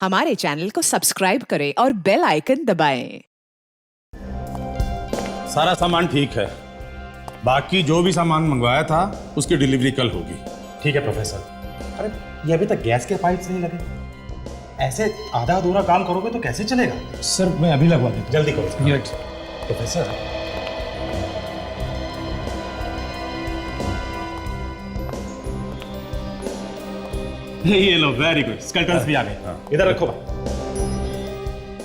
हमारे चैनल को सब्सक्राइब करें और बेल आइकन दबाएं। सारा सामान ठीक है, बाकी जो भी सामान मंगवाया था उसकी डिलीवरी कल होगी। ठीक है प्रोफेसर। अरे ये अभी तक गैस के पाइप्स नहीं लगे, ऐसे आधा अधूरा काम करोगे तो कैसे चलेगा? सर मैं अभी लगवा देता हूं। जल्दी करो ये प्रोफेसर। ये लो, वेरी गुड, स्केलेटन्स भी आ गए। इधर रखो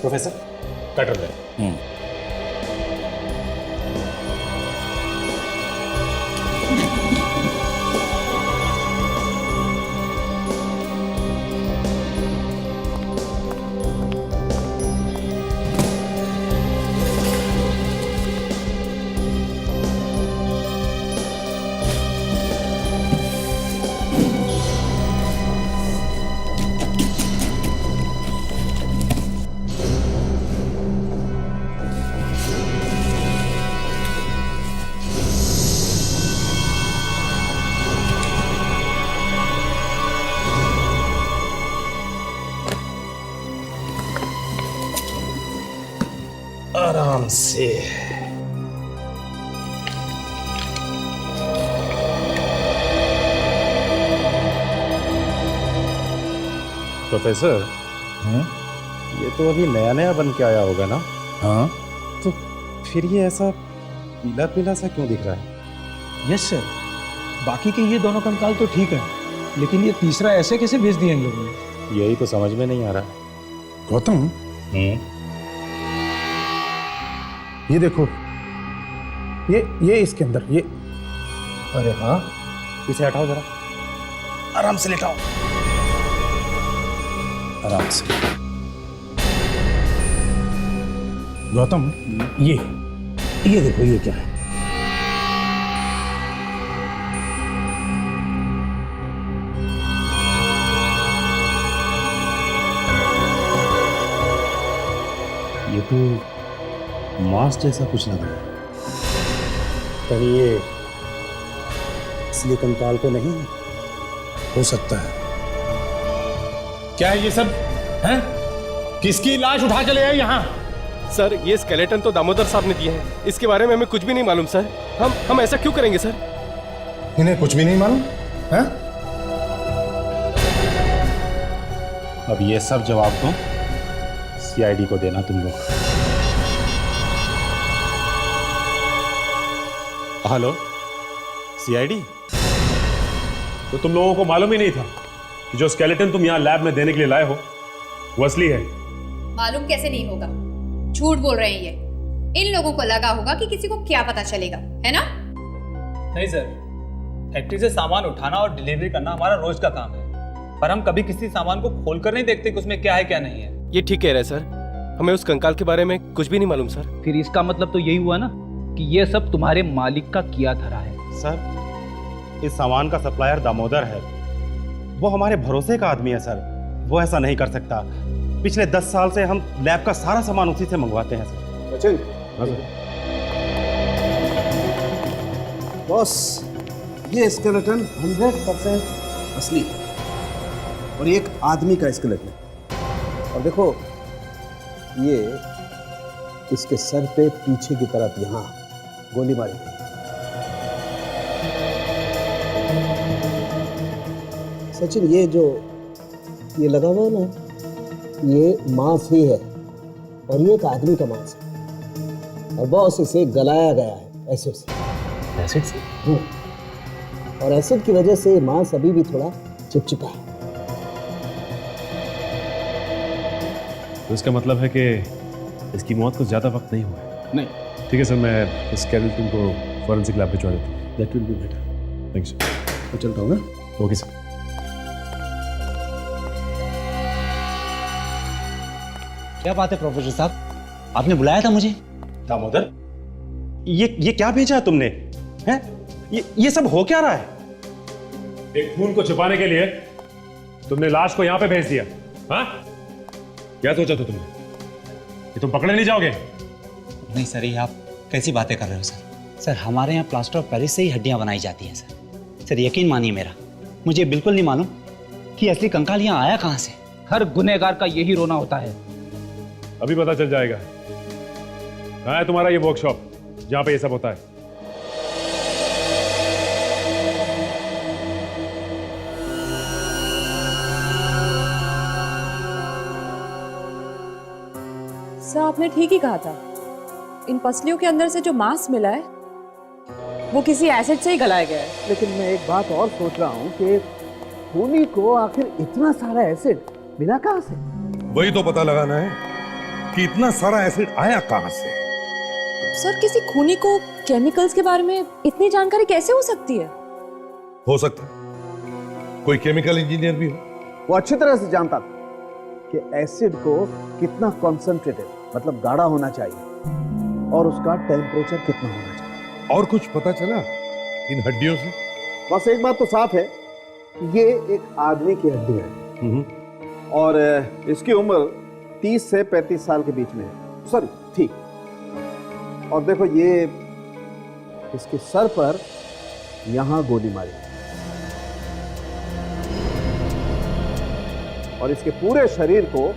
प्रोफेसर, कटर ले। आराम से। प्रोफेसर, ये तो अभी नया नया बन के आया होगा ना? हाँ, तो फिर ये ऐसा पीला पीला सा क्यों दिख रहा है? यस सर, बाकी के ये दोनों कंकाल तो ठीक है, लेकिन ये तीसरा ऐसे कैसे भेज दिया इन लोगों ने? यही तो समझ में नहीं आ रहा। गौतम ये देखो, ये इसके अंदर ये। अरे हाँ, इसे हटाओ जरा, आराम से लेटाओ, आराम से। गौतम ये देखो, ये क्या है? ये तो मांस जैसा कुछ लग रहा है। कहीं ये असली कंकाल तो नहीं है? हो सकता है। क्या है ये सब? हैं? किसकी लाश उठा के ले आए यहाँ? सर, ये स्केलेटन तो दामोदर साहब ने दिए हैं, इसके बारे में हमें कुछ भी नहीं मालूम सर। हम ऐसा क्यों करेंगे सर? इन्हें कुछ भी नहीं मालूम है? अब ये सब जवाब तो सीआईडी को देना तुम लोग। Hello CID? तो तुम लोगों को मालूम ही नहीं था कि जो स्केलेटन तुम यहाँ लैब में देने के लिए लाए हो वो असली है? मालूम कैसे नहीं होगा? झूठ बोल रहे हैं ये। इन लोगों को लगा होगा कि किसी को क्या पता चलेगा, है ना? नहीं सर, फैक्ट्री से सामान उठाना और डिलीवरी करना हमारा रोज का काम है, पर हम कभी किसी सामान को खोलकर नहीं देखते कि उसमें क्या है क्या नहीं है। ये ठीक कह रहे हैं सर, हमें उस कंकाल के बारे में कुछ भी नहीं मालूम सर। फिर इसका मतलब तो यही हुआ ना कि ये सब तुम्हारे मालिक का किया धरा है। सर, इस सामान का सप्लायर दामोदर है, वो हमारे भरोसे का आदमी है सर, वो ऐसा नहीं कर सकता। पिछले 10 साल से हम लैब का सारा सामान उसी से मंगवाते हैं सर। सचिन, बॉस, ये स्केलेटन 100% असली है और एक आदमी का स्केलेटन। और देखो, ये इसके सर पे पीछे की तरफ यहाँ गोली मारी गई। सचिन, ये लगा हुआ है ना, ये मांस ही है और ये एक आदमी का मांस है। और बॉस, इसे गलाया गया है एसिड से। एसिड से? और एसिड की वजह से मांस अभी भी थोड़ा चिपचिपा है। तो इसका मतलब है कि इसकी मौत को ज्यादा वक्त नहीं हुआ है? नहीं। ठीक है सर, मैं इस स्केलेटन को फॉरेंसिक लैब भिजवा देता हूँ। That will be better. Thank you sir. मैं चलता हूँ ना। Okay sir. क्या बात है प्रोफेसर साहब, आपने बुलाया था मुझे? दामोदर, ये क्या भेजा तुमने? हैं? ये सब हो क्या रहा है? एक खून को छिपाने के लिए तुमने लाश को यहाँ पे भेज दिया। हाँ, क्या सोचा था तुमने? ये तुम पकड़े नहीं जाओगे? नहीं सर, ये आप कैसी बातें कर रहे हो सर? सर, हमारे यहाँ प्लास्टर ऑफ पेरिस से ही हड्डियाँ बनाई जाती हैं सर। यकीन मानिए मेरा, मुझे बिल्कुल नहीं मालूम कि असली कंकाल यहाँ आया कहाँ से। हर गुनहगार का यही रोना होता है। अभी पता चल जाएगा कहाँ है तुम्हारा ये वर्कशॉप जहाँ पे ये सब होता है। सर आपने ठीक ही कहा था, इन पसलियों के अंदर से जो मांस मिला है वो किसी एसिड से ही गलाया गया है। लेकिन मैं एक बात और सोच रहा हूँ कि खूनी को आखिर इतना सारा एसिड मिला कहाँ से? वही तो पता लगाना है कि इतना सारा एसिड आया कहाँ से। सर किसी खूनी को केमिकल्स के बारे में इतनी जानकारी कैसे हो सकती है? हो सकता है कोई केमिकल इंजीनियर भी हो। वो अच्छी तरह से जानता था कि एसिड को कितना कॉन्सेंट्रेटेड मतलब गाढ़ा होना चाहिए और उसका टेम्परेचर कितना होना चाहिए। और कुछ पता चला इन हड्डियों से? बस एक बात तो साफ है कि ये एक आदमी की हड्डी है और इसकी उम्र 30 से 35 साल के बीच में है। सॉरी ठीक। और देखो ये इसके सर पर यहां गोली मारी और इसके पूरे शरीर को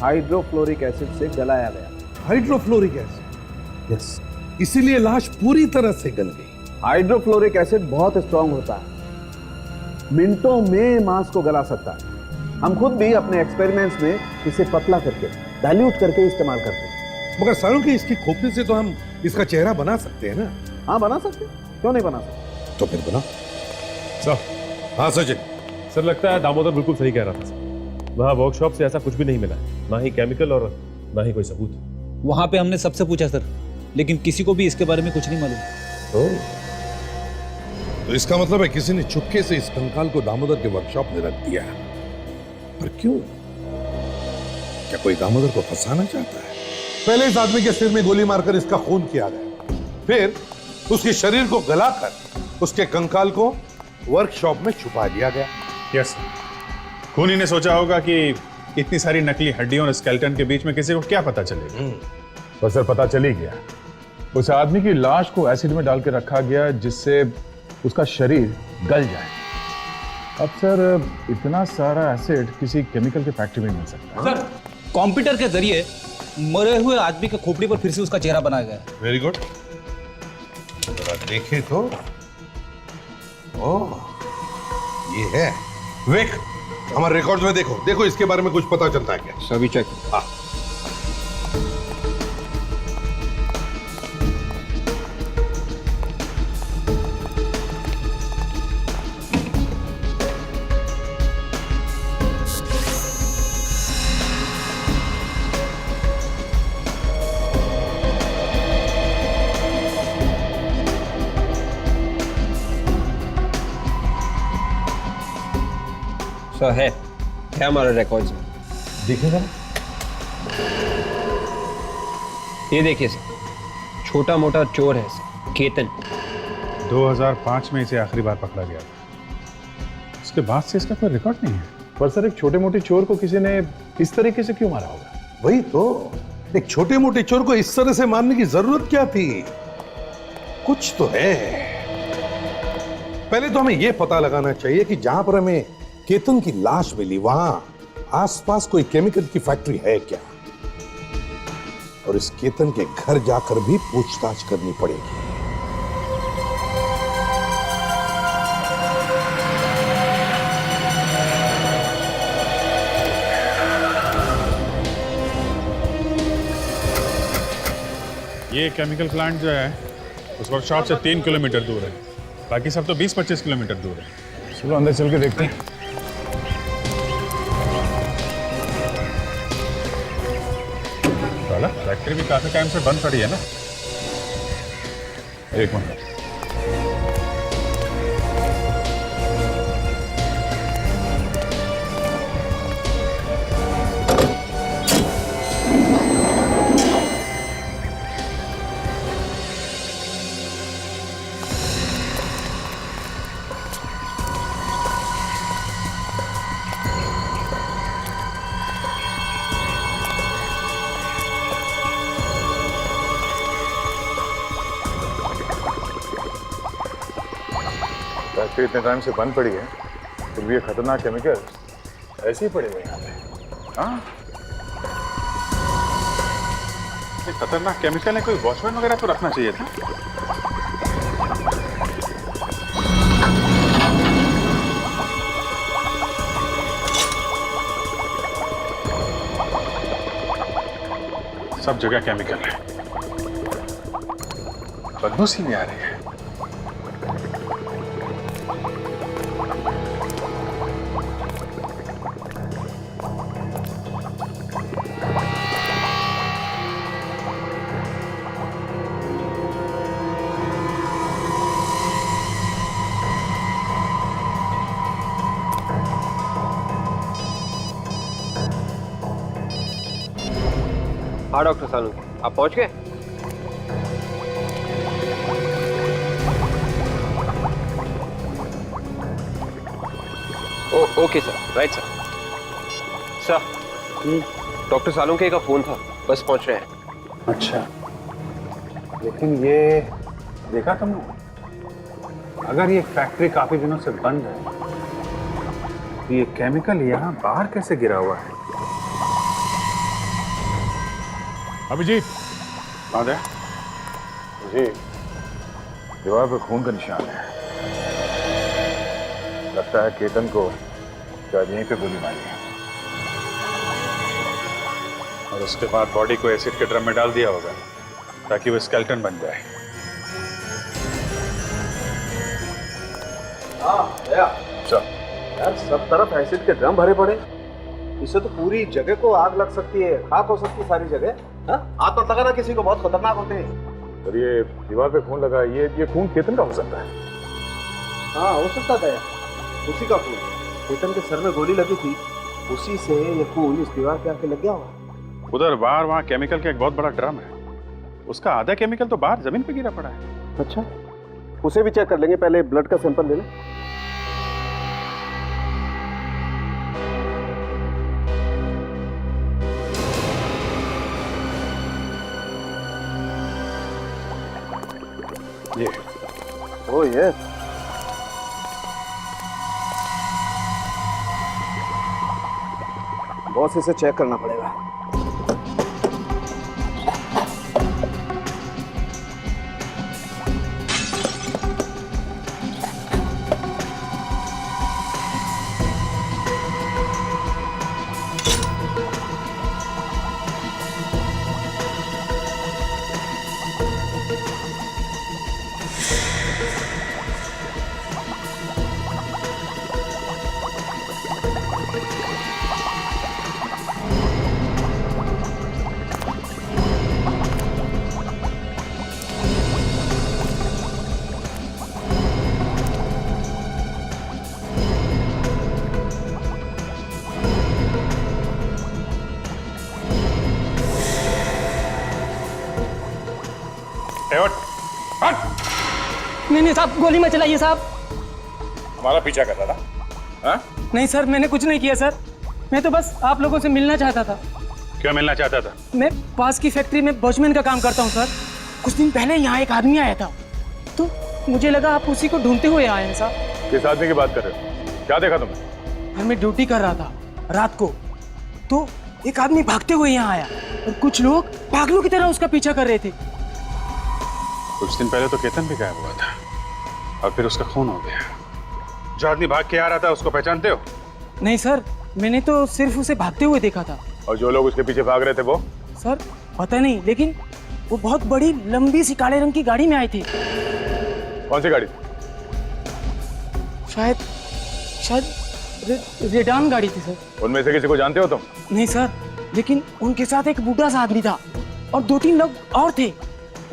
हाइड्रोफ्लोरिक एसिड से गलाया गया। Hydrofluoric acid? यस। इसीलिए लाश पूरी तरह से गल गई। हाइड्रोफ्लोरिक एसिड बहुत स्ट्रांग होता है, मिनटों में मांस को गला सकता है। हम खुद भी अपने एक्सपेरिमेंट्स में इसे पतला करके डाइल्यूट करके इस्तेमाल करते हैं। मगर सालों की इसकी खोपड़ी से तो हम इसका चेहरा बना सकते हैं ना? हाँ बना सकते हैं, क्यों नहीं बना सकते? तो फिर बना। सर। हाँ सचिन। सर लगता है दामोदर बिल्कुल सही कह रहा था। वहाँ वर्कशॉप से ऐसा कुछ भी नहीं मिला, ना ही केमिकल और ना ही कोई सबूत। वहां पे हमने सबसे पूछा सर, लेकिन किसी को भी इसके बारे में कुछ नहीं मालूम। तो इसका मतलब है किसी ने चुपके से इस कंकाल को दामोदर के वर्कशॉप में रख दिया। पर क्यों? क्या कोई दामोदर को फंसाना चाहता है? पहले इस आदमी के सिर में गोली मारकर इसका खून किया गया, फिर उसके शरीर को गलाकर उसके कंकाल को वर्कशॉप में छुपा दिया गया। यस। खूनी ने सोचा होगा कि इतनी सारी नकली हड्डियों और स्केलेटन के बीच में किसी को क्या पता चलेगा। पर सर पता चल ही गया। उस आदमी की लाश को एसिड में डाल के रखा गया जिससे उसका शरीर गल जाए। अब सर इतना सारा एसिड किसी केमिकल के फैक्ट्री में मिल सकता है। सर कंप्यूटर के जरिए मरे हुए आदमी के खोपड़ी पर फिर से उसका चेहरा बनाया गया है। Very good. जरा देखे तो। ओह, ये है। विक, हमारे रिकॉर्ड्स में देखो, देखो इसके बारे में कुछ पता चलता है क्या? सभी चेक। हाँ। सर है हमारे रिकॉर्ड्स में। देखिए ना, ये देखिए सर, छोटा मोटा चोर है सर, केतन। 2005 में इसे आखिरी बार पकड़ा गया था। उसके बाद से इसका कोई रिकॉर्ड नहीं है। पर सर एक छोटे मोटे चोर को किसी ने इस तरीके से क्यों मारा होगा? वही तो, एक छोटे मोटे चोर को इस तरह से मारने की जरूरत क्या थी? कुछ तो है। पहले तो हमें यह पता लगाना चाहिए कि जहां पर हमें केतन की लाश मिली वहां आसपास कोई केमिकल की फैक्ट्री है क्या, और इस केतन के घर जाकर भी पूछताछ करनी पड़ेगी। ये केमिकल प्लांट जो है उस वर्कशॉप से 3 किलोमीटर दूर है, बाकी सब तो 20-25 किलोमीटर दूर है। चलो अंदर चल के देखते हैं। फैक्ट्री भी काफी टाइम से बंद पड़ी है ना। एक मिनट। फैक्ट्री इतने टाइम से बंद पड़ी है, फिर भी ये खतरनाक केमिकल ऐसे ही पड़े हुए हैं यहाँ पे। हाँ, ये खतरनाक केमिकल है, कोई वॉचमैन वगैरह तो रखना चाहिए था। सब जगह केमिकल है, बदबू सी भी आ रही है। हाँ डॉक्टर सानू, आप पहुंच गए? Okay sir, right sir. Sir, doctor Salunke का फोन था, बस पहुंच रहे हैं। अच्छा, लेकिन ये देखा तुमने, अगर ये फैक्ट्री काफी दिनों से बंद है तो ये केमिकल यहाँ बाहर कैसे गिरा हुआ है? अभिजीत, कहाँ है? जी, दीवार पर खून का निशान है। लगता है केतन को शायद यहीं पे गोली मारी है। और उसके बाद बॉडी को एसिड के ड्रम में डाल दिया होगा ताकि वो स्केलेटन बन जाए। यार सब तरफ एसिड के ड्रम भरे पड़े, इससे तो पूरी जगह को आग लग सकती है, खाक हो सकती है सारी जगह। हाथ मत लगाना किसी को, बहुत खतरनाक होते हैं। और ये दीवार पे खून लगा, ये खून केतन का हो सकता है। हाँ हो सकता था यार, उसी का खून। केतन के सर में गोली लगी थी, उसी से ये खून इस दीवार पे आके लग गया होगा। उधर बाहर वहाँ केमिकल का एक बहुत बड़ा ड्रम है, उसका आधा केमिकल तो बाहर जमीन पे गिरा पड़ा है। अच्छा, उसे भी चेक कर लेंगे, पहले ब्लड का सैंपल ले लें। ये ओ ये बॉस, इसे चेक करना पड़ेगा। नहीं साहब, गोली मत चलाइए साहब। हमारा पीछा कर रहा था? हाँ? नहीं सर, मैंने कुछ नहीं किया सर, मैं तो बस आप लोगों से मिलना चाहता था। क्यों मिलना चाहता था? मैं पास की फैक्ट्री में वॉचमैन का काम करता हूँ सर। कुछ दिन पहले यहाँ एक आदमी आया था, तो मुझे लगा आप उसी को ढूंढते हुए आए हैं साहब। किस आदमी की बात कर रहे हो? क्या देखा तुमने? मैं ड्यूटी कर रहा था रात को, तो एक आदमी भागते हुए यहाँ आया और कुछ लोग पागलों की तरह उसका पीछा कर रहे थे। कुछ दिन पहले तो केतन भी गायब हुआ था और फिर उसका खून हो गया। जो आदमी भाग के आ रहा था उसको पहचानते हो? नहीं सर, मैंने तो सिर्फ उसे भागते हुए देखा था। और जो लोग उसके पीछे भाग रहे थे वो? सर पता नहीं, लेकिन वो बहुत बड़ी लंबी सी काले रंग की गाड़ी में आए थे। कौन सी गाड़ी? शायद रेडान गाड़ी थी सर। उनमें से किसी को जानते हो तुम? नहीं सर, लेकिन उनके साथ एक बूढ़ा सा आदमी था और 2-3 लोग और थे।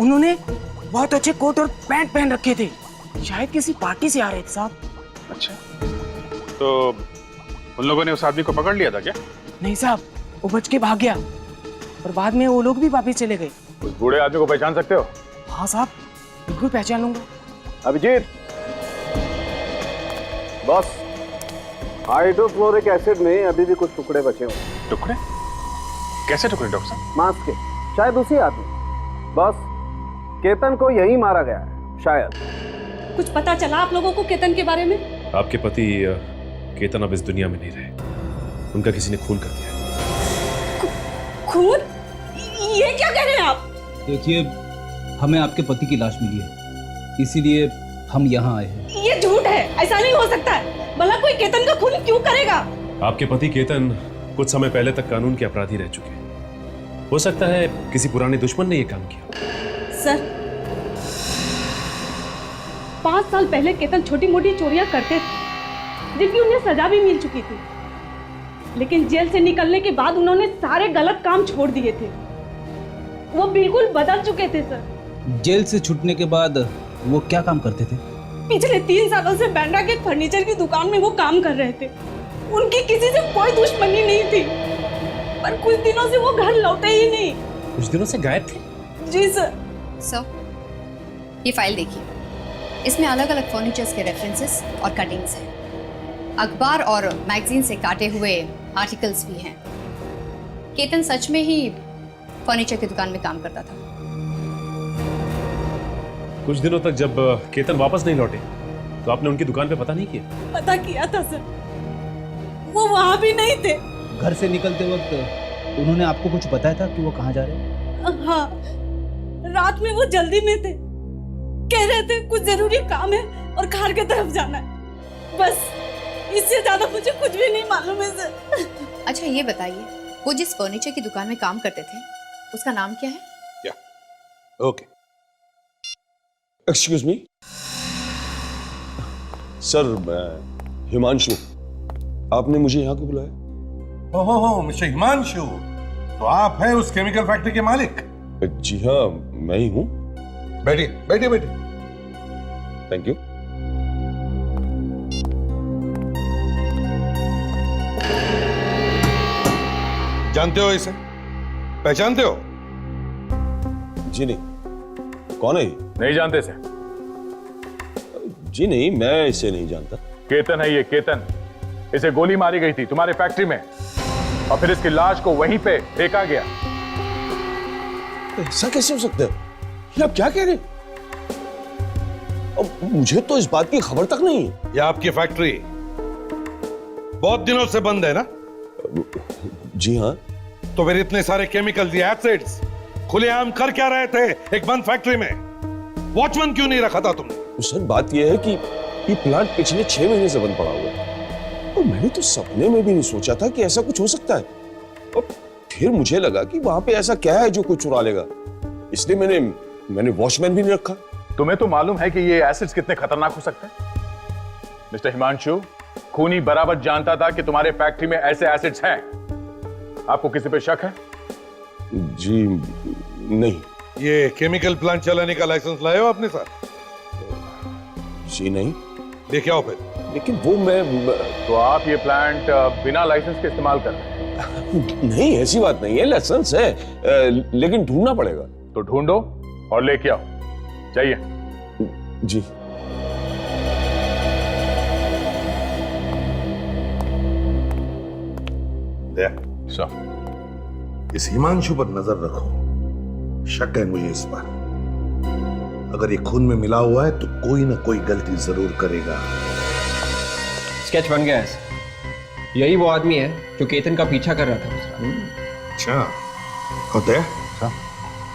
उन्होंने बहुत अच्छे कोट और पैंट पहन रखे थे, शायद किसी पार्टी से आ रहे थे साहब। अच्छा, तो उन लोगों ने उस आदमी को पकड़ लिया था क्या? नहीं साहब, वो बच के भाग गया और बाद में वो लोग भी वापस चले गए। उस बूढ़े आदमी को पहचान सकते हो? हाँ साहब, बिल्कुल पहचान लूंगा। अभिजीत, बॉस, हाइड्रोक्लोरिक एसिड में अभी भी कुछ टुकड़े बचे हुए। टुकड़े? कैसे टुकड़े डॉक्टर साहब? मांस के, शायद उसी आदमी। बॉस, केतन को यही मारा गया है शायद। कुछ पता चला आप लोगों को केतन के बारे में? आपके पति केतन अब इस दुनिया में नहीं रहे, उनका किसी ने खून कर दिया। खून? ये क्या कह रहे हैं आप? देखिए, हमें आपके पति की लाश मिली है, इसीलिए हम यहाँ आए हैं। ये झूठ है, ऐसा नहीं हो सकता है। भला कोई केतन का खून क्यों करेगा? आपके पति केतन कुछ समय पहले तक कानून के अपराधी रह चुके हैं। हो सकता है किसी पुराने दुश्मन ने ये काम किया। सर, 5 साल पहले केतन छोटी मोटी चोरियां करते थे, जिनकी उन्हें सजा भी मिल चुकी थी। लेकिन जेल से निकलने के बाद उन्होंने सारे गलत काम छोड़ दिए थे। वो बिल्कुल बदल चुके थे सर। जेल से छूटने के बाद वो क्या काम करते थे? पिछले 3 सालों से बैंड्रा के फर्नीचर की दुकान में वो काम कर रहे थे। उनकी किसी से कोई दुश्मनी नहीं थी, पर कुछ दिनों से वो घर लौटे ही नहीं। कुछ दिनों से गायब थे? जी सर। सर, ये फाइल देखिए, इसमें अलग अलग फर्नीचर्स के रेफरेंसेस और कटिंग्स हैं। अखबार और मैगजीन से काटे हुए आर्टिकल्स भी हैं। केतन सच में ही फर्नीचर की दुकान में काम करता था। कुछ दिनों तक जब केतन वापस नहीं लौटे तो आपने उनकी दुकान पे पता नहीं किया? पता किया था सर, वो वहां भी नहीं थे। घर से निकलते वक्त उन्होंने आपको कुछ बताया था कि वो कहाँ जा रहे हैं? हाँ, रात में वो जल्दी में थे। कह रहे थे कुछ जरूरी काम है और कार की तरफ जाना है। बस इससे ज्यादा मुझे कुछ भी नहीं मालूम है सर। अच्छा ये बताइए, वो जिस फर्नीचर की दुकान में काम करते थे उसका नाम क्या है? ओके, एक्सक्यूज मी सर, मैं हिमांशु। आपने मुझे यहाँ क्यों बुलाया? ओहो, मिस्टर हिमांशु, तो आप हैं उस केमिकल फैक्ट्री के मालिक? जी हाँ, मैं ही हूँ। बैठिए बैठिए बैठिए। Thank you. जानते हो इसे? पहचानते हो? जी नहीं। कौन है ये? नहीं जानते से? जी नहीं, मैं इसे नहीं जानता। केतन है ये, केतन। इसे गोली मारी गई थी तुम्हारे फैक्ट्री में और फिर इसकी लाश को वहीं पे फेंका गया। ऐसा कैसे हो सकता है? ये आप क्या कह रहे हैं? अब मुझे तो इस बात की खबर तक नहीं है। ये आपकी फैक्ट्री बहुत दिनों से बंद है ना? जी हाँ। तो फिर इतने सारे केमिकल एसिड्स खुलेआम कर क्या रहे थे एक बंद फैक्ट्री में? वॉचमैन क्यों नहीं रखा था तुमने? तो सर, बात यह है कि ये प्लांट पिछले 6 महीने से बंद पड़ा हुआ है और मैंने तो सपने में भी नहीं सोचा था कि ऐसा कुछ हो सकता है। और फिर मुझे लगा कि वहां पे ऐसा क्या है जो कोई चुरा लेगा, इसलिए मैंने वॉचमैन भी नहीं रखा। तुम्हें तो मालूम है कि ये एसिड्स कितने खतरनाक हो सकते हैं। मिस्टर हिमांशु, खूनी बराबर जानता था कि तुम्हारे फैक्ट्री में ऐसे एसिड्स हैं। आपको किसी पे शक है? जी नहीं। ये केमिकल प्लांट चलाने का लाइसेंस लाए हो अपने साथ? जी नहीं। लेके आओ फिर। लेकिन वो मैं तो आप ये प्लांट बिना लाइसेंस के इस्तेमाल कर रहे हैं? नहीं, ऐसी बात नहीं है, लाइसेंस है, लेकिन ढूंढना पड़ेगा। तो ढूंढो और लेके आओ। चाहिए? जी। इस हिमांशु पर नजर रखो, शक है मुझे इस पर। अगर ये खून में मिला हुआ है तो कोई ना कोई गलती जरूर करेगा। स्केच बन गया है। यही वो आदमी है जो केतन का पीछा कर रहा था। अच्छा, होता है?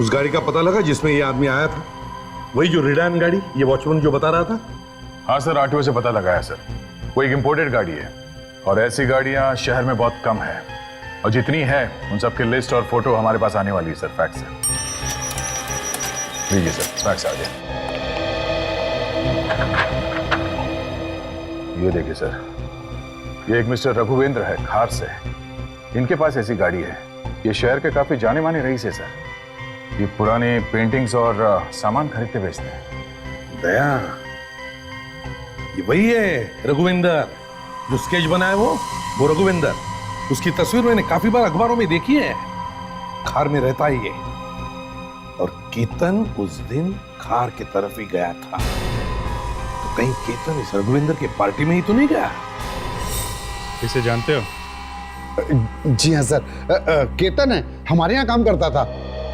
उस गाड़ी का पता लगा जिसमें ये आदमी आया था? वही जो रिडान गाड़ी, ये वॉचमैन जो बता रहा था? हाँ सर, आरटीओ से पता लगा है सर। वो एक इंपोर्टेड गाड़ी है और ऐसी गाड़ियां शहर में बहुत कम है, और जितनी है उन सबकी लिस्ट और फोटो हमारे पास आने वाली है सर, फैक्स है। लीजिए सर, फैक्स आ गया। ये देखिए सर, ये एक मिस्टर रघुवेंद्र है, खार से। इनके पास ऐसी गाड़ी है। ये शहर के काफी जाने माने रईस है सर। ये पुराने पेंटिंग्स और सामान खरीदते बेचते हैं। दया, ये वही है रघुवेंद्र जो स्केच बना है? वो रघुवेंद्र, उसकी तस्वीर मैंने काफी बार अखबारों में देखी है। खार में रहता ही है। और केतन उस दिन खार की तरफ ही गया था। तो कहीं केतन इस रघुवेंद्र के पार्टी में ही तो नहीं गया? इसे जानते हो? जी हाँ सर, केतन है, हमारे यहाँ काम करता था,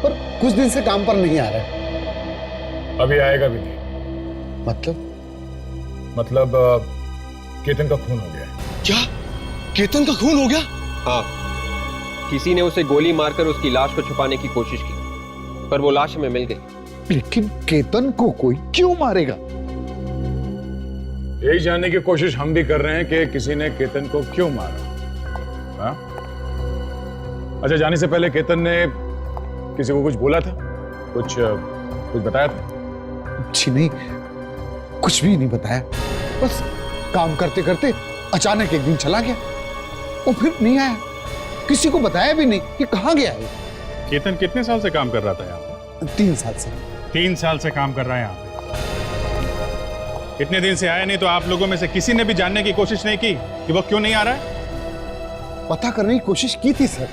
पर कुछ दिन से काम पर नहीं आ रहा। अभी आएगा भी नहीं। मतलब केतन का खून हो गया है। क्या? केतन का खून हो गया? हाँ, किसी ने उसे गोली मारकर उसकी लाश को छुपाने की कोशिश की, पर वो लाश हमें मिल गई। लेकिन केतन को कोई क्यों मारेगा? यही जानने की कोशिश हम भी कर रहे हैं कि किसी ने केतन को क्यों मारा। हाँ? अच्छा, जाने से पहले केतन ने किसी को कुछ बोला था? कुछ बताया था? जी नहीं, कुछ भी नहीं बताया। बस काम करते करते अचानक एक दिन चला गया और फिर नहीं आया। किसी को बताया भी नहीं कि कहाँ गया है। केतन कितने साल से काम कर रहा था यहाँ पे? 3 साल से। 3 साल से काम कर रहा है यहाँ पे। कितने दिन से आया नहीं, तो आप लोगों में से किसी ने भी जानने की कोशिश नहीं की कि वो क्यों नहीं आ रहा है? पता करने की कोशिश की थी सर,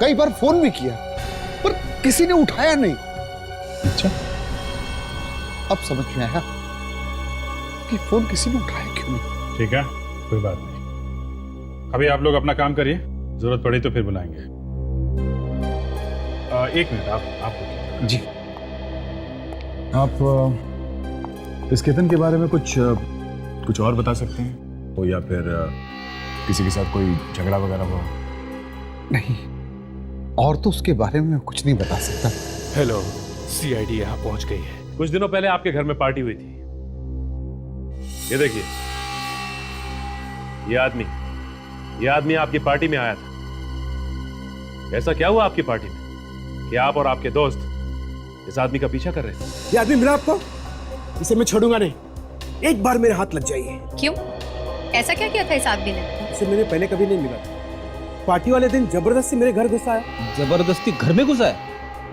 कई बार फोन भी किया, पर किसी ने उठाया नहीं। अच्छा, अब समझ में आया कि फोन किसी ने उठाया क्यों नहीं। ठीक है, कोई बात नहीं। अभी आप लोग अपना काम करिए, जरूरत पड़ी तो फिर बुलाएंगे। 1 मिनट, आप जी। आप इस केतन के बारे में कुछ और बता सकते हैं? तो या फिर किसी के साथ कोई झगड़ा वगैरह हुआ? नहीं, और तो उसके बारे में मैं कुछ नहीं बता सकता। हेलो, सीआईडी यहाँ पहुंच गई है। कुछ दिनों पहले आपके घर में पार्टी हुई थी। ये देखिए, ये आदमी आपकी पार्टी में आया था। ऐसा क्या हुआ आपकी पार्टी में कि आप और आपके दोस्त इस आदमी का पीछा कर रहे थे? ये आदमी मिला आपको? इसे मैं छोड़ूंगा नहीं, एक बार मेरे हाथ लग जाइए। क्यों? ऐसा क्या किया था इस आदमी ने? इसे मैंने पहले कभी नहीं मिला। पार्टी वाले दिन जबरदस्ती मेरे घर घुसा है। जबरदस्ती घर में घुसा है?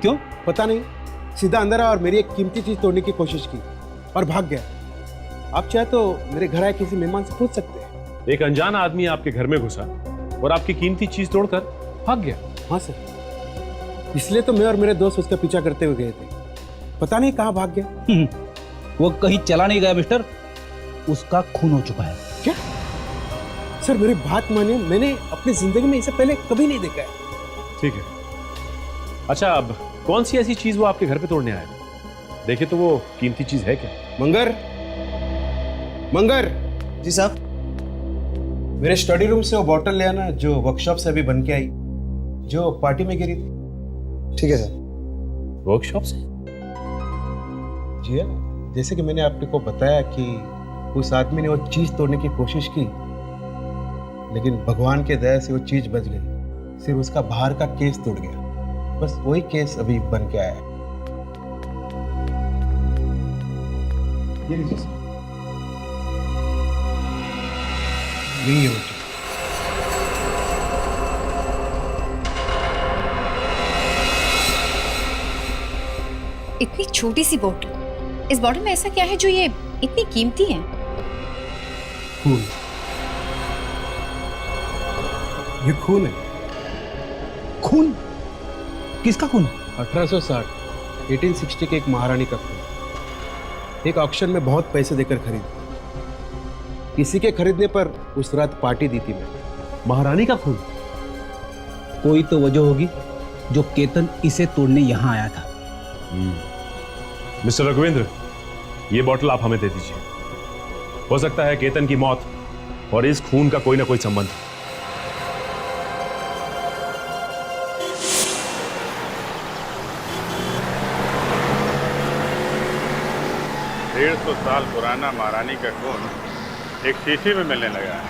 क्यों? पता नहीं, सीधा अंदर आया और मेरी एक कीमती चीज तोड़ने की कोशिश की और भाग गया। आप चाहे तो मेरे घर आए किसी मेहमान से पूछ सकते हैं। एक अनजान आदमी आपके घर में घुसा और आपकी कीमती चीज तोड़कर भाग गया? हाँ सर, इसलिए तो मैं और मेरे दोस्त उसका पीछा करते हुए गए थे। पता नहीं कहाँ भाग गया। वो कहीं चला नहीं गया मिस्टर, उसका खून हो चुका है। क्या? सर मेरी बात मानिए, मैंने अपनी जिंदगी में इसे पहले कभी नहीं देखा है। ठीक है। अच्छा, अब कौन सी ऐसी चीज वो आपके घर पे तोड़ने आया? देखिए तो वो कीमती चीज है क्या? मंगर। जी साहब। मेरे स्टडी रूम से वो बॉटल ले आना जो वर्कशॉप से अभी बन के आई, जो पार्टी में गिरी थी। ठीक है सर। वर्कशॉप से? जी हाँ, जैसे कि मैंने आपको बताया कि उस आदमी ने वो चीज तोड़ने की कोशिश की, लेकिन भगवान के दया से वो चीज बच गई। सिर्फ उसका बाहर का केस टूट गया। बस वही केस अभी बन के आया है। ये लीजिए सर। यही है वो चीज। इतनी छोटी सी बोतल, इस बॉटल में ऐसा क्या है जो ये इतनी कीमती है? खून। ये खून है। खून? किसका खून? 1860 1860 के एक महारानी का खून। एक ऑक्शन में बहुत पैसे देकर खरीदा। किसी के खरीदने पर उस रात पार्टी दी थी मैं। महारानी का खून? कोई तो वजह होगी जो केतन इसे तोड़ने यहाँ आया था। मिस्टर रघुवेंद्र, ये बॉटल आप हमें दे दीजिए। हो सकता है केतन की मौत और इस खून का कोई ना कोई संबंध। 150 साल पुराना महारानी का खून एक शीशी में मिलने लगा है।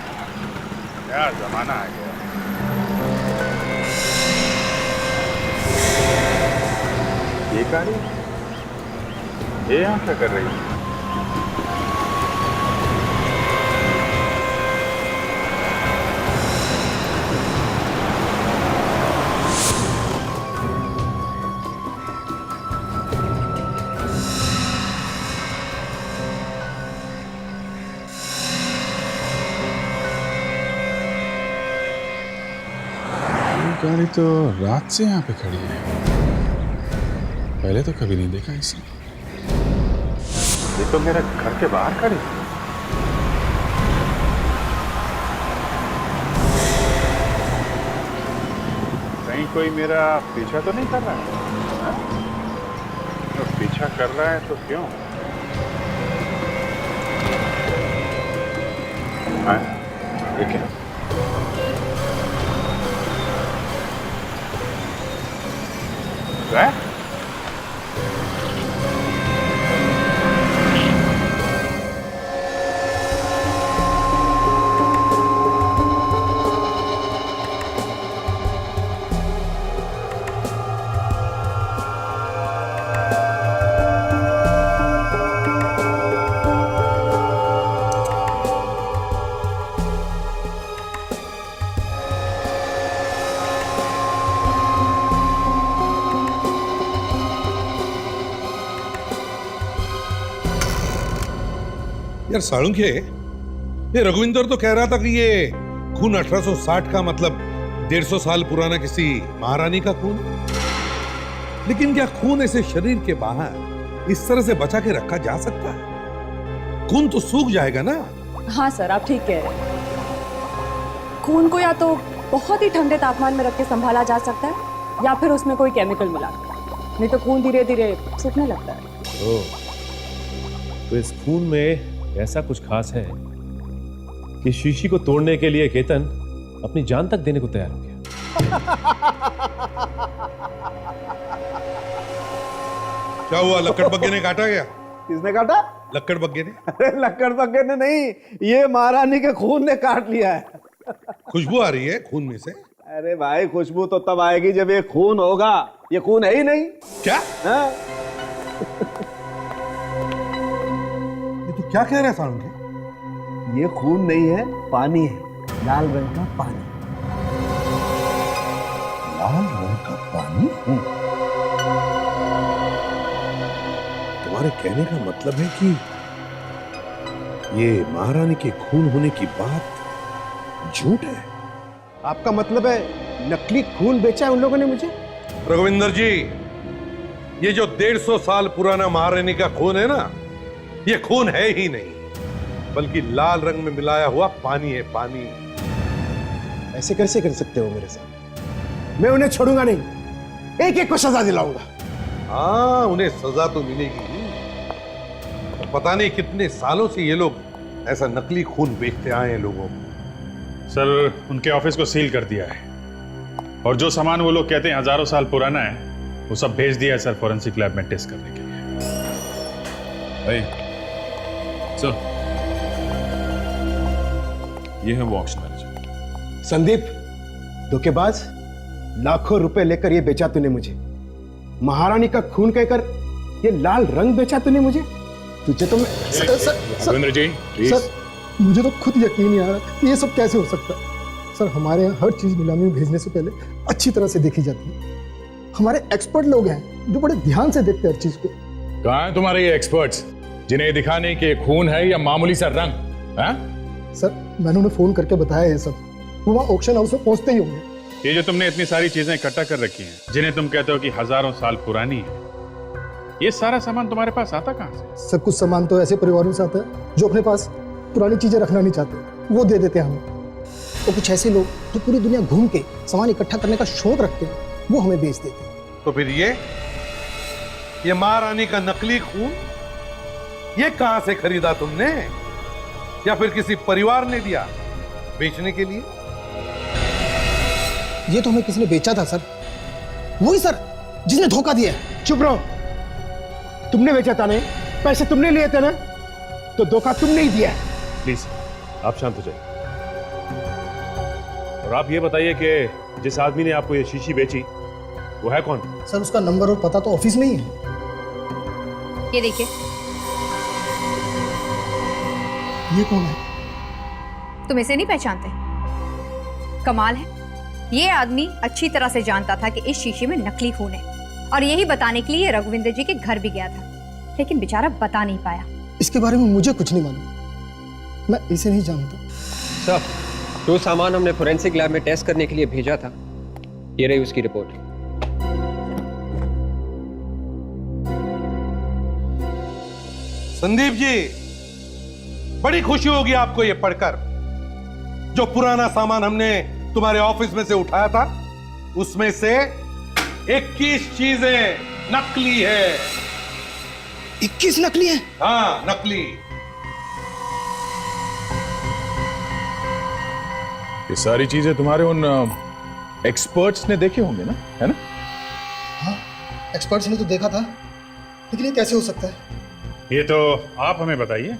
क्या जमाना आ गया। ये कारी, ये यहाँ क्या कर रही है? गाड़ी तो रात से यहाँ पे खड़ी है, पहले तो कभी नहीं देखा इसे। ये तो मेरे घर के बाहर खड़ी है। कहीं कोई मेरा पीछा तो नहीं कर रहा है? तो पीछा कर रहा है तो क्यों? हाँ, ये क्या? क्या? यार साळुंखे, ये रघुविंदर तो कह रहा था कि ये खून 1860 का मतलब 150 साल पुराना किसी महारानी का खून, लेकिन क्या खून ऐसे शरीर के बाहर इस तरह से बचा के रखा जा सकता है? खून तो सूख जाएगा ना। हाँ सर, आप ठीक कह रहे हैं। खून को या तो बहुत ही ठंडे तापमान में रख के संभाला जा सकता है या फिर उसमें कोई केमिकल मिला, नहीं तो खून धीरे धीरे सूखने लगता है। तो इस खून में ऐसा कुछ खास है कि शीशी को तोड़ने के लिए केतन अपनी जान तक देने को तैयार हो गया। क्या हुआ, लक्कड़ बग्गे ने काटा गया? किसने काटा? लक्कड़ बग्गे ने। अरे लक्कड़ बग्गे ने नहीं, ये महारानी के खून ने काट लिया है। खुशबू आ रही है खून में से। अरे भाई, खुशबू तो तब आएगी जब ये खून होगा। ये खून है ही नहीं। क्या? हाँ? ये तो क्या कह रहे हैं साळुंखे? ये खून नहीं है, पानी है, लाल रंग का पानी। लाल रंग का पानी? तुम्हारे कहने का मतलब है कि ये महारानी के खून होने की बात झूठ है? आपका मतलब है नकली खून बेचा है उन लोगों ने मुझे? रघुविंदर जी, ये जो 150 साल पुराना महारानी का खून है ना, ये खून है ही नहीं, बल्कि लाल रंग में मिलाया हुआ पानी है, पानी। ऐसे कैसे कर सकते हो मेरे साथ? मैं उन्हें छोड़ूंगा नहीं, एक एक को सजा दिलाऊंगा। हाँ, उन्हें सजा तो मिलेगी। पता नहीं कितने सालों से ये लोग ऐसा नकली खून बेचते आए हैं लोगों को। सर, उनके ऑफिस को सील कर दिया है और जो सामान वो लोग कहते हैं हजारों साल पुराना है, वो सब भेज दिया है सर फॉरेंसिक लैब में टेस्ट करने के लिए। सर, ये है वो ऑक्शन मैनेजर। संदीप, धोखेबाज, लाखों रुपए लेकर ये बेचा तूने मुझे। महारानी का खून कहकर ये लाल रंग बेचा तूने मुझे। तुझे तो मैं रघुविंदर जी, सर, मुझे तो खुद यकीन नहीं आ रहा कि ये सब कैसे हो सकता है। सर, हमारे यहाँ हर चीज नीलामी में भेजने से पहले अच्छी तरह से देखी जाती है। हमारे एक्सपर्ट लोग हैं जो बड़े ध्यान से देखते हैं हर चीज को। कहाँ हैं तुम्हारे ये एक्सपर्ट्स जिन्हें दिखाने के खून है या मामूली सा रंग? हाँ? सर, मैंने उन्हें फोन करके बताया है सब। वो वहाँ ऑक्शन हाउस में पहुंचते ही होंगे। ये जो तुमने इतनी सारी चीजें इकट्ठा कर रखी हैं, जिन्हें तुम कहते हो कि हजारों साल पुरानी है, ये सारा सामान तुम्हारे पास आता कहाँ से? सर, कुछ सामान तो ऐसे परिवारों से आता है जो अपने पास पुरानी चीजें रखना नहीं चाहते, वो दे देते हैं हमें। और कुछ ऐसे लोग जो पूरी दुनिया घूम के सामान इकट्ठा करने का शौक रखते हैं, वो हमें बेच देते हैं। तो फिर ये महारानी का नकली खून, ये कहां से खरीदा तुमने? या फिर किसी परिवार ने दिया बेचने के लिए? ये तो हमें किसी ने बेचा था सर, वही सर जिसने धोखा दिया। चुप रहो, तुमने बेचा था नहीं, पैसे तुमने लिए थे ना, तो धोखा तुमने ही दिया। प्लीज आप शांत हो जाइए और आप ये बताइए कि जिस आदमी ने आपको ये शीशी बेची वो है कौन? सर, उसका नंबर और पता तो ऑफिस में ही है। ये देखिए। ये कौन है? तुम इसे नहीं पहचानते? कमाल है, ये आदमी अच्छी तरह से जानता था कि इस शीशे में नकली खून है और यही बताने के लिए रघुविंदर जी के घर भी गया था, लेकिन बेचारा बता नहीं पाया। इसके बारे में मुझे कुछ नहीं मालूम, मैं इसे नहीं जानता। सर, जो सामान हमने फोरेंसिक लैब में टेस्ट करने के लिए भेजा था, ये रही उसकी रिपोर्ट। संदीप जी, बड़ी खुशी होगी आपको ये पढ़कर। जो पुराना सामान हमने तुम्हारे ऑफिस में से उठाया था, उसमें से 21 चीजें नकली है। 21 नकली है? हाँ, नकली। ये सारी चीजें तुम्हारे उन एक्सपर्ट्स ने देखे होंगे ना, है ना? हाँ, एक्सपर्ट्स ने तो देखा था, लेकिन ये कैसे हो सकता है? ये तो आप हमें बताइए,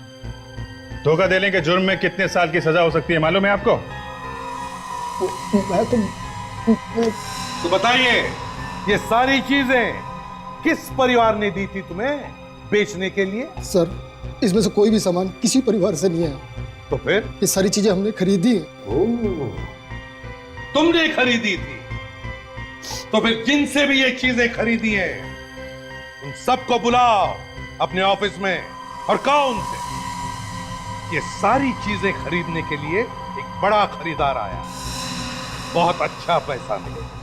धोखा देने के जुर्म में कितने साल की सजा हो सकती है मालूम है आपको? मैं तो बताइए, ये सारी चीजें किस परिवार ने दी थी तुम्हें बेचने के लिए? सर, इसमें से कोई भी सामान किसी परिवार से नहीं है। तो फिर? ये सारी चीजें हमने खरीदी है। तुमने खरीदी थी? तो फिर जिनसे भी ये चीजें खरीदी हैं, उन सबको बुलाओ अपने ऑफिस में और कहो उनसे ये सारी चीजें खरीदने के लिए एक बड़ा खरीदार आया, बहुत अच्छा पैसा मिलेगा।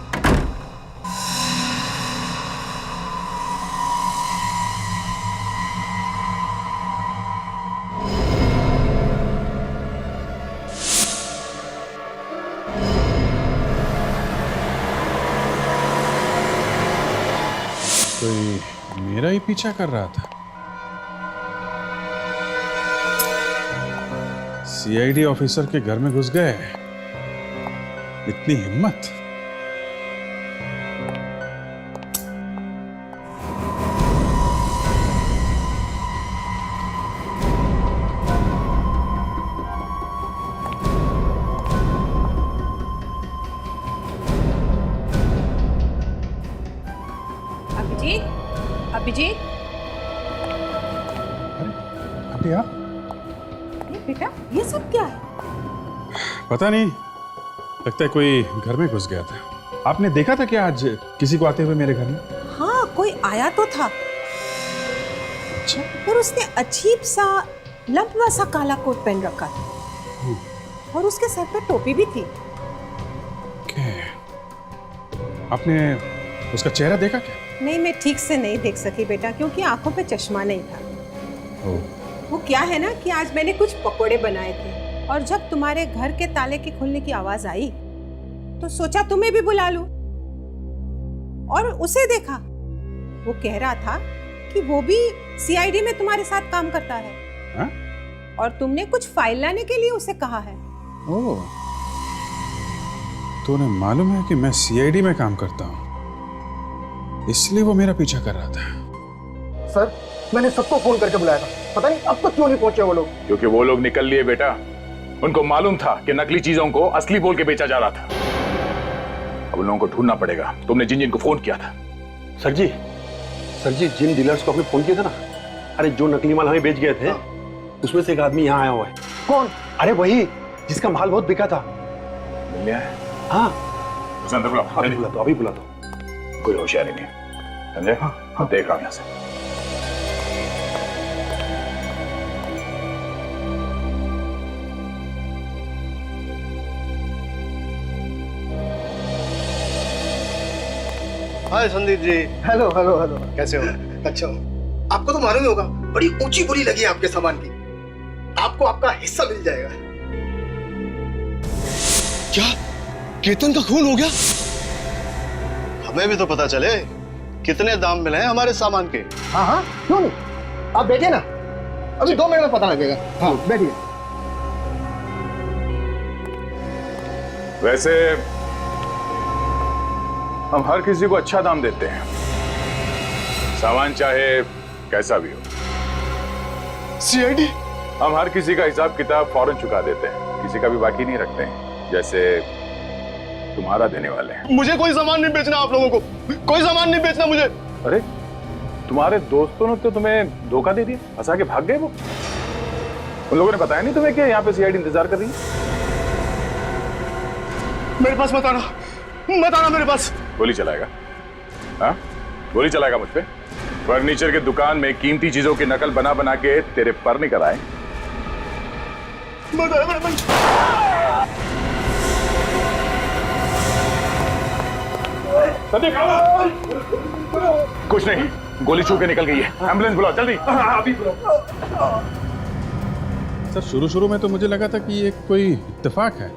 कोई मेरा ही पीछा कर रहा था। सीआईडी ऑफिसर के घर में घुस गए, इतनी हिम्मत। अभिजीत, आप यहाँ? ये बेटा, ये सब क्या है? पता नहीं, लगता है कोई घर में घुस गया था। आपने देखा था क्या आज किसी को आते हुए मेरे घर में? हाँ, कोई आया तो था। अच्छा। पर उसने अजीब सा लंबा सा काला कोट पहन रखा था और उसके सर पे टोपी भी थी। आपने उसका चेहरा देखा क्या? नहीं, मैं ठीक से नहीं देख सकी बेटा, क्योंकि आंखों पे चश्मा नहीं था। वो क्या है ना कि आज मैंने कुछ पकोड़े बनाए थे और जब तुम्हारे घर के ताले के खुलने की आवाज आई तो सोचा तुम्हें भी बुला लूं और उसे देखा। वो कह रहा था कि वो भी सीआईडी में तुम्हारे साथ काम करता है। हा? और तुमने कुछ फाइल लाने के लिए उसे कहा है। ओह, तो उन्हें मालूम है कि मैं सीआईडी में काम करता हूँ, इसलिए वो मेरा पीछा कर रहा था। सर, मैंने सबको फोन करके बुलाया था, पता नहीं अब तक क्यों नहीं पहुंचे वो लोग। क्योंकि वो लोग निकल लिए बेटा। उनको मालूम था कि नकली चीजों को असली बोल के बेचा जा रहा था। अब उन लोगों को ढूंढना पड़ेगा। तुमने जिन जिन को फोन किया था? सर जी, जिन डीलर्स को आपने फोन किया था ना, अरे जो नकली माल हमें बेच गए थे, उसमें से एक आदमी यहाँ आया हुआ है। कौन? अरे वही जिसका माल बहुत बिका था। मिल गया है? हाँ, उसे अंदर बुलाओ। अभी बुला दो, अभी बुला दो। कोई होशियारी नहीं, समझे? हाँ, देख रहा हूं यहां से। हाय Sandeep ji. Hello hello hello, कैसे हो? अच्छा हो। आपको तो मालूम ही होगा, बड़ी ऊंची बोली लगी है आपके सामान की। आपको आपका हिस्सा मिल जाएगा। क्या केतन का खून हो गया? हमें भी तो पता चले कितने दाम मिले हैं हमारे सामान के। हाँ हाँ, क्यों नहीं, आप बैठिए ना, अभी 2 मिनट में पता लगेगा। हाँ, बैठिए। वैसे हम हर किसी को अच्छा दाम देते हैं, सामान चाहे कैसा भी हो। सीआईडी? हम हर किसी का हिसाब किताब फौरन चुका देते हैं, किसी का भी बाकी नहीं रखते हैं, जैसे तुम्हारा देने वाले हैं। मुझे कोई सामान नहीं बेचना, आप लोगों को कोई सामान नहीं बेचना मुझे। अरे तुम्हारे दोस्तों ने तो तुम्हें धोखा दे दिया, फंसा के भाग गए वो। उन लोगों ने बताया नहीं तुम्हें कि यहाँ पे सीआईडी इंतजार कर रही है? मेरे पास मत आना मेरे पास। गोली चलाएगा? हाँ, गोली चलाएगा मुझ पे? फर्नीचर की दुकान में कीमती चीजों की नकल बना बना के तेरे पर नहीं कराए? कुछ नहीं, गोली छू के निकल गई है। एम्बुलेंस बुलाओ जल्दी। अभी बुलाओ। सर, शुरू में तो मुझे लगा था कि ये कोई इत्तेफाक है,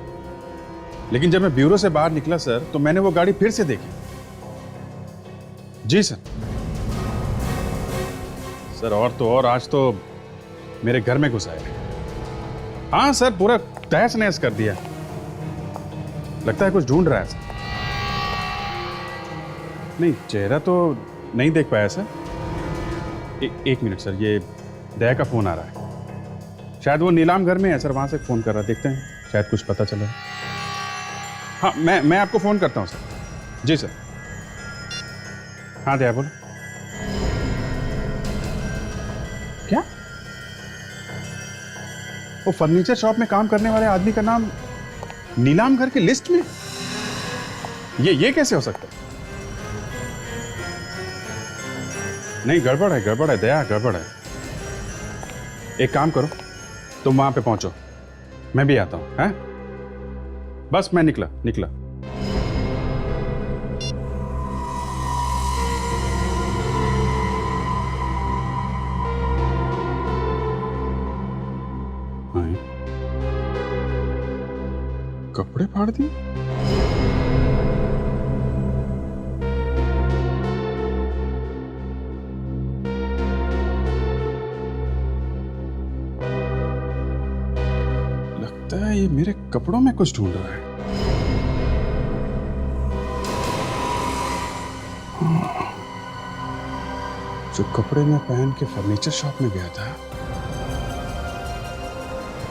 लेकिन जब मैं ब्यूरो से बाहर निकला सर, तो मैंने वो गाड़ी फिर से देखी। जी सर। सर, और तो और आज तो मेरे घर में घुस आए। हाँ सर, पूरा तहस नहस कर दिया। लगता है कुछ ढूंढ रहा है सर। नहीं, चेहरा तो नहीं देख पाया सर। एक मिनट सर, ये दया का फोन आ रहा है। शायद वो नीलाम घर में है सर, वहां से फोन कर रहा है। देखते हैं, शायद कुछ पता चला। हाँ, मैं आपको फोन करता हूँ सर। जी सर। हाँ दया बोलो। क्या? वो फर्नीचर शॉप में काम करने वाले आदमी का नाम नीलाम घर की लिस्ट में? ये कैसे हो सकता है? नहीं, गड़बड़ है दया, गड़बड़ है। एक काम करो, तुम वहां पे पहुंचो, मैं भी आता हूं। हैं? बस मैं निकला। हाँ। कपड़े फाड़ दिए? ये मेरे कपड़ों में कुछ ढूंढ रहा है। जो कपड़े में पहन के फर्नीचर शॉप में गया था,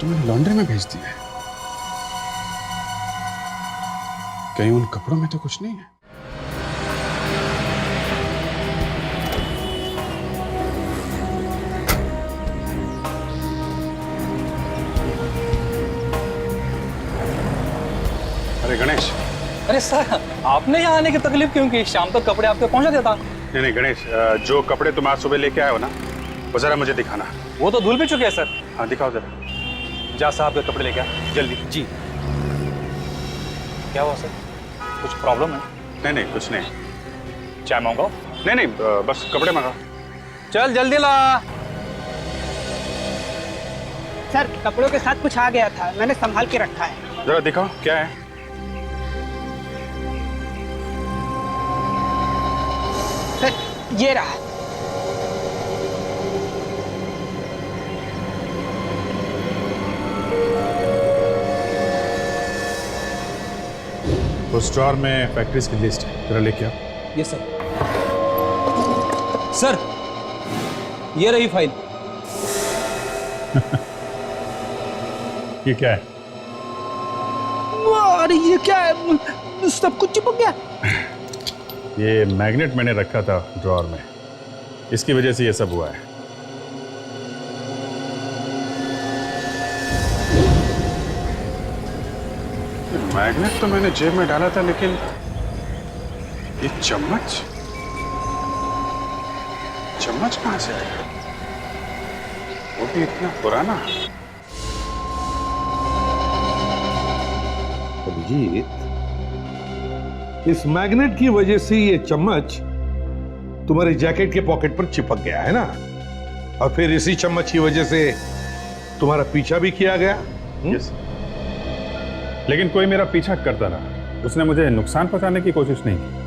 तो मैंने लॉन्ड्री में भेज दिया। कहीं उन कपड़ों में तो कुछ नहीं है? अरे गणेश। अरे सर, आपने यहाँ आने की तकलीफ क्यों की? शाम तक कपड़े आपके पहुंचा देता। नहीं गणेश, जो कपड़े तुम आज सुबह लेके आए हो ना, वो जरा मुझे दिखाना। वो तो धुल भी चुके हैं सर। हाँ दिखाओ जरा। जा साहब के कपड़े लेके आ जल्दी। जी। क्या हुआ सर, कुछ प्रॉब्लम है? नहीं कुछ नहीं। चाय मंगाओ? नहीं बस कपड़े मंगाओ। चल जल्दी ला। सर, कपड़ों के साथ कुछ आ गया था, मैंने संभाल के रखा है। जरा दिखाओ क्या है। सर, ये रहा। उस ड्रॉअर में फैक्ट्रीज की लिस्ट है, जरा लेके आओ। Yes sir. सर, ये रही फाइल। ये क्या है? अरे ये क्या है? सब कुछ चिपक गया। ये मैग्नेट मैंने रखा था ड्रॉअर में, इसकी वजह से ये सब हुआ है। मैग्नेट तो मैंने जेब में डाला था, लेकिन ये चम्मच कहां से आया? वो भी इतना पुराना। अभिजीत, इस मैग्नेट की वजह से ये चम्मच तुम्हारे जैकेट के पॉकेट पर चिपक गया है ना, और फिर इसी चम्मच की वजह से तुम्हारा पीछा भी किया गया। यस, लेकिन कोई मेरा पीछा करता रहा, उसने मुझे नुकसान पहुंचाने की कोशिश नहीं की।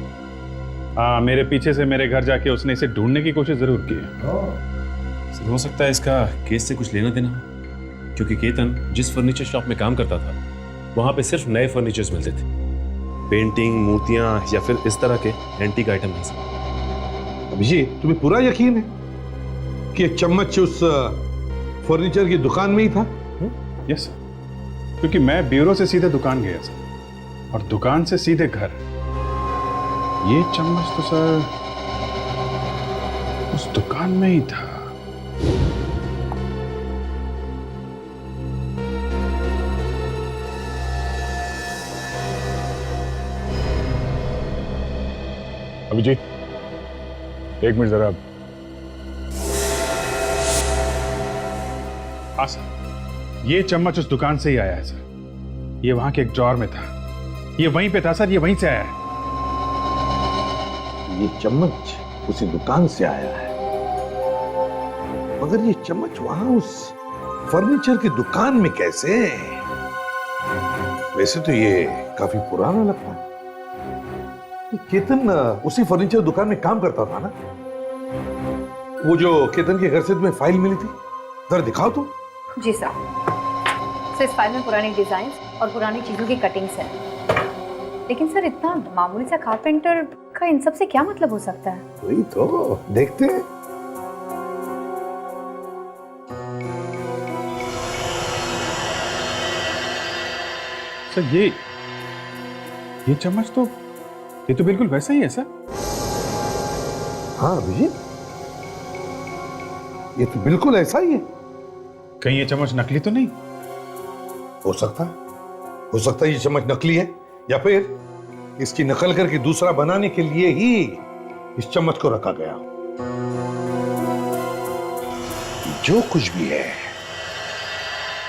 हाँ, मेरे पीछे से मेरे घर जाके उसने इसे ढूंढने की कोशिश जरूर की है। हो सकता है इसका केस से कुछ लेना देना, क्योंकि केतन जिस फर्नीचर शॉप में काम करता था वहां पे सिर्फ नए फर्नीचर्स मिलते थे, पेंटिंग, मूर्तियां या फिर इस तरह के एंटीक आइटम नहीं सकते। अभिजीत, तुम्हें पूरा यकीन है कि ये चम्मच उस फर्नीचर की दुकान में ही था? यस सर, क्योंकि मैं ब्यूरो से सीधे दुकान गया सर, और दुकान से सीधे घर। ये चम्मच तो सर उस दुकान में ही था। अभिजीत, एक मिनट जरा। हाँ सर, ये चम्मच उस दुकान से ही आया है सर। ये वहां के एक ड्रॉअर में था, ये वहीं पे था सर, ये वहीं से आया है। ये चम्मच उसी दुकान से आया है, मगर ये चम्मच वहां उस फर्नीचर की दुकान में कैसे? वैसे तो ये काफी पुराना लगता है। केतन उसी फर्नीचर दुकान में काम करता था ना? वो जो केतन के घर से तुम्हें फाइल मिली थी, जरा दिखाओ तो। जी सर। इस फाइल में पुरानी डिजाइन और पुरानी चीजों की कटिंग्स हैं, लेकिन सर इतना मामूली सा कारपेंटर का इन सब से क्या मतलब हो सकता है? वही तो देखते हैं। सर ये चम्मच तो ये तो बिल्कुल वैसा ही है सर। हाँ अभिजीत, ये तो बिल्कुल ऐसा ही है। कहीं ये चम्मच नकली तो नहीं? हो सकता है ये चम्मच नकली है, या फिर इसकी नकल करके दूसरा बनाने के लिए ही इस चम्मच को रखा गया। जो कुछ भी है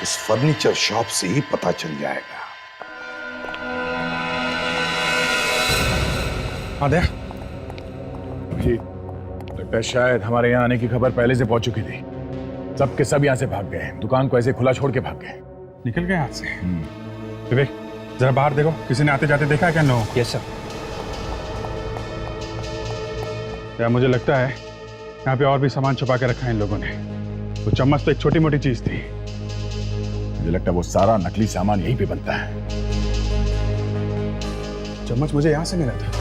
इस फर्नीचर शॉप से ही पता चल जाएगा। आदे जी, लगता है शायद हमारे यहाँ आने की खबर पहले से पहुंच चुकी थी। सब के सब यहाँ से भाग गए, दुकान को ऐसे खुला छोड़ के भाग गए। निकल गए हाथ से। विवेक जरा बाहर देखो, किसी ने आते जाते देखा है क्या? नो। Yes sir. यार मुझे लगता है यहाँ पे और भी सामान छुपा के रखा है इन लोगों ने। वो चम्मच तो एक छोटी मोटी चीज थी। मुझे लगता है वो सारा नकली सामान यहीं पे बनता है। चम्मच मुझे यहाँ से मिला था।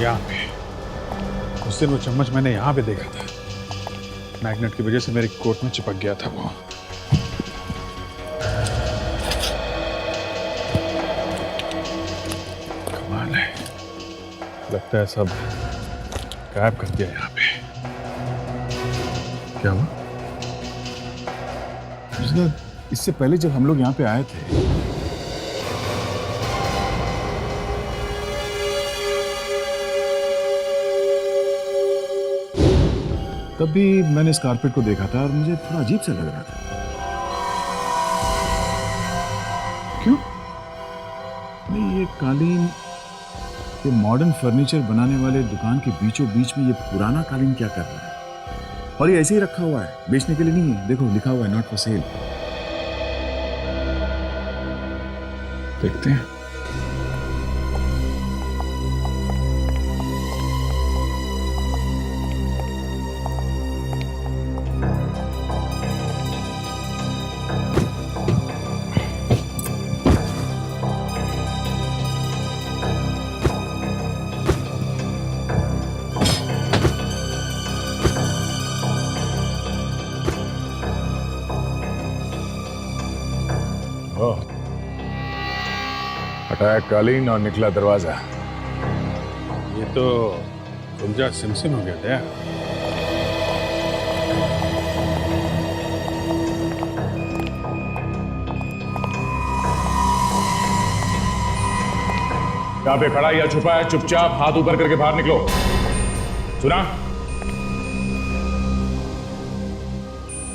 यहाँ पे उस दिन वो चम्मच मैंने यहाँ पे देखा था। मैग्नेट की वजह से मेरे कोट में चिपक गया था वो। कमाल है, लगता है सब गायब कर दिया यहाँ पे। क्या हुआ? इससे पहले जब हम लोग यहाँ पे आए थे तब भी मैंने इस कारपेट को देखा था और मुझे थोड़ा अजीब सा लग रहा था। क्यों? नहीं, ये कालीन, ये मॉडर्न फर्नीचर बनाने वाले दुकान के बीचों बीच में ये पुराना कालीन क्या कर रहा है? और ये ऐसे ही रखा हुआ है, बेचने के लिए नहीं है। देखो लिखा हुआ है नॉट फॉर सेल। देखते हैं। हटाया कालीन और निकला दरवाजा। ये तो गुंजा सिमसिम हो गया था। यहाँ पे खड़ा या छुपा है, चुपचाप हाथ ऊपर करके बाहर निकलो। सुना?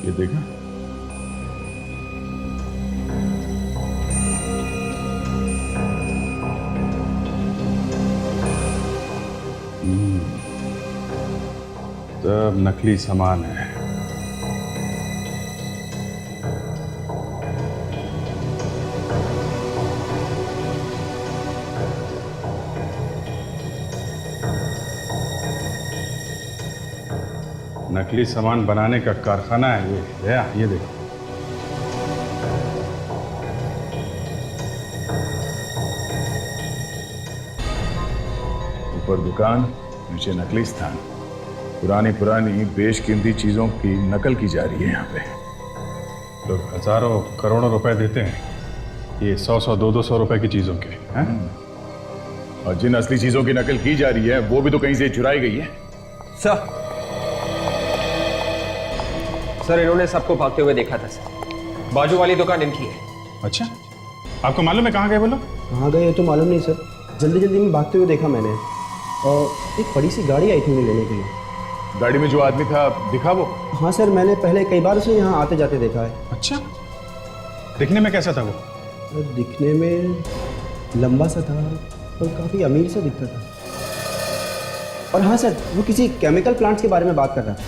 ये देखा? सब नकली सामान है। नकली सामान बनाने का कारखाना है ये देखो। ऊपर दुकान, नीचे नकली स्थान। पुरानी बेशकीमती चीजों की नकल की जा रही है यहाँ पे। लोग हजारों करोड़ों रुपए देते हैं ये 100-100, 200 रुपए की चीजों के हैं? और जिन असली चीजों की नकल की जा रही है वो भी तो कहीं से चुराई गई है। सर इन्होंने सबको भागते हुए देखा था सर। बाजू वाली दुकान इनकी है। अच्छा, आपको मालूम है कहाँ गए वो लोग? कहाँ गए तो मालूम नहीं सर, जल्दी जल्दी में भागते हुए देखा मैंने, और एक बड़ी सी गाड़ी आई थी उन्हें लेने के लिए। गाड़ी में जो आदमी था दिखा वो? हाँ सर, मैंने पहले कई बार उसे यहाँ आते जाते देखा है। अच्छा, दिखने में कैसा था वो? दिखने में लंबा सा था और काफ़ी अमीर सा दिखता था। और हाँ सर, वो किसी केमिकल प्लांट्स के बारे में बात कर रहा था।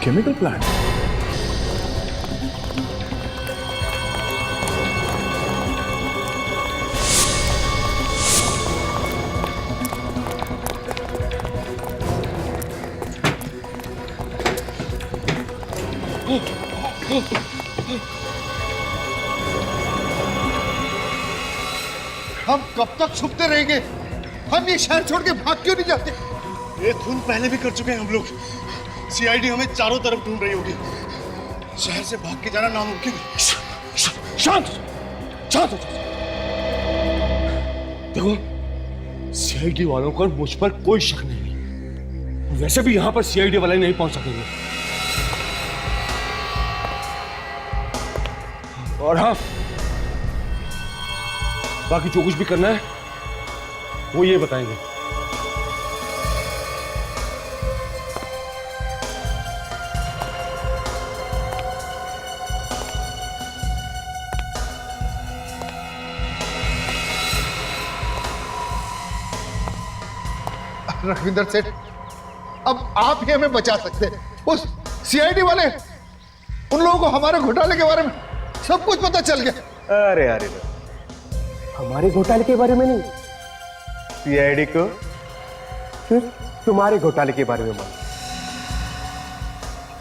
Chemical plant? हम कब तक छुपते रहेंगे? हम ये शहर छोड़ के भाग क्यों नहीं जाते? ये खून पहले भी कर चुके हैं हम लोग। सीआईडी हमें चारों तरफ ढूंढ रही होगी। शहर से भाग के जाना नामुमकिन है। शांत शांत हो जाओ। देखो, सीआईडी वालों को मुझ पर कोई शक नहीं। वैसे भी यहां पर सीआईडी वाले नहीं पहुंच सकेंगे। और हाँ, बाकी जो कुछ भी करना है वो ये बताएंगे। रघविंदर सेठ, अब आप ही हमें बचा सकते हैं। उस सीआईडी वाले, उन लोगों को हमारे घोटाले के बारे में सब कुछ पता चल गया। अरे अरे, हमारे घोटाले के बारे में नहीं, सीआईडी को सिर्फ तुम्हारे घोटाले के बारे में मालूम।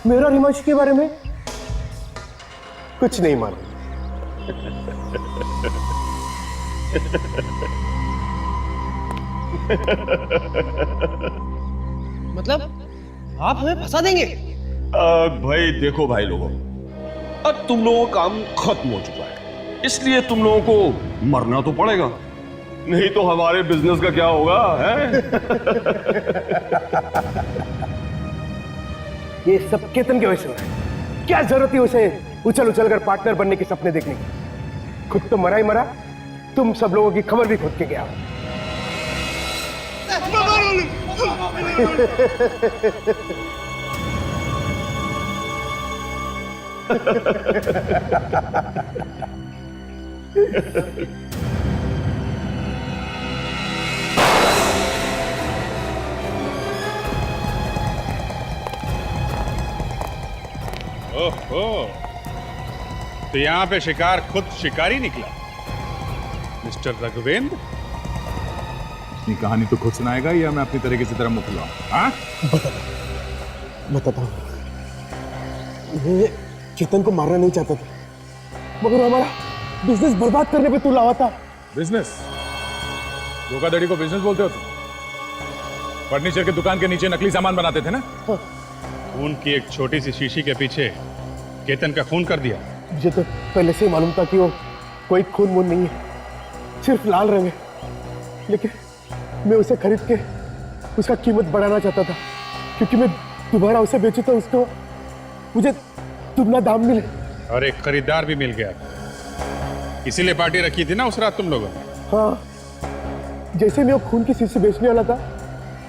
मेरा और हिमांशु के बारे में कुछ नहीं मालूम। मतलब आप हमें फंसा देंगे? भाई देखो भाई लोगों, अब तुम लोगों का काम खत्म हो चुका है, इसलिए तुम लोगों को मरना तो पड़ेगा, नहीं तो हमारे बिजनेस का क्या होगा, है? ये सब केतन की वजह से हो रहा है। क्या जरूरत है उसे उछल उछल कर पार्टनर बनने के सपने देखने की? खुद तो मरा ही मरा, तुम सब लोगों की खबर भी खोद के गया। ओहो, तो यहां पे शिकार खुद शिकारी निकला। मिस्टर रघुवेंद्र, अपनी कहानी तो खुद सुनाएगा या मैं अपनी तरीके से तरह मुखलाऊं? हाँ, बताता हूँ। ये केतन को मारना नहीं चाहता था, मगर हमारा बिजनेस बर्बाद करने पे तू लावा था। बिजनेस? धोखाधड़ी को बिजनेस बोलते हो तुम? फर्नीचर की दुकान के नीचे नकली सामान बनाते थे ना? हाँ। खून की एक छोटी सी शीशी के पीछे केतन का खून कर दिया। मुझे तो पहले से ही मालूम था कि वो कोई खून वून नहीं है, सिर्फ लाल रंग है। लेकिन मैं उसे खरीद के उसका कीमत बढ़ाना चाहता था, क्योंकि मैं दोबारा उसे बेचूं तो उसको मुझे दुगना दाम मिले। और एक खरीदार भी मिल गया, इसीलिए पार्टी रखी थी ना उस रात तुम लोगों ने? हाँ, जैसे मैं वो खून की शीशी बेचने वाला था,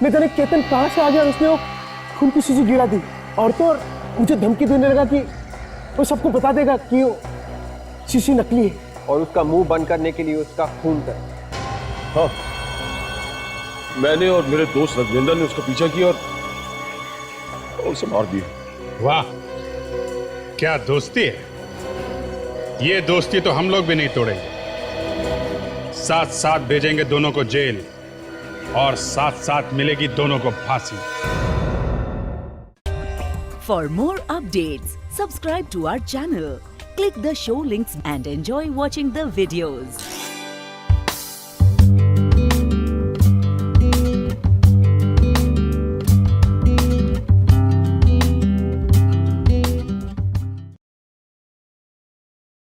मैं जाने केतन कहां से आ गया और उसने वो खून की शीशी गिरा दी। और तो मुझे धमकी देने लगा कि वो सबको बता देगा कि वो शीशी नकली है और उसका मुंह बंद करने के लिए उसका खून कर। हाँ, मैंने और मेरे दोस्त रघुवेंद्र ने उसका पीछा किया और उसे मार दिया। वाह, क्या दोस्ती है! ये दोस्ती तो हम लोग भी नहीं तोड़ेंगे। साथ साथ भेजेंगे दोनों को जेल और साथ साथ मिलेगी दोनों को फांसी। For more updates, subscribe to our channel, click the show links and enjoy watching the videos.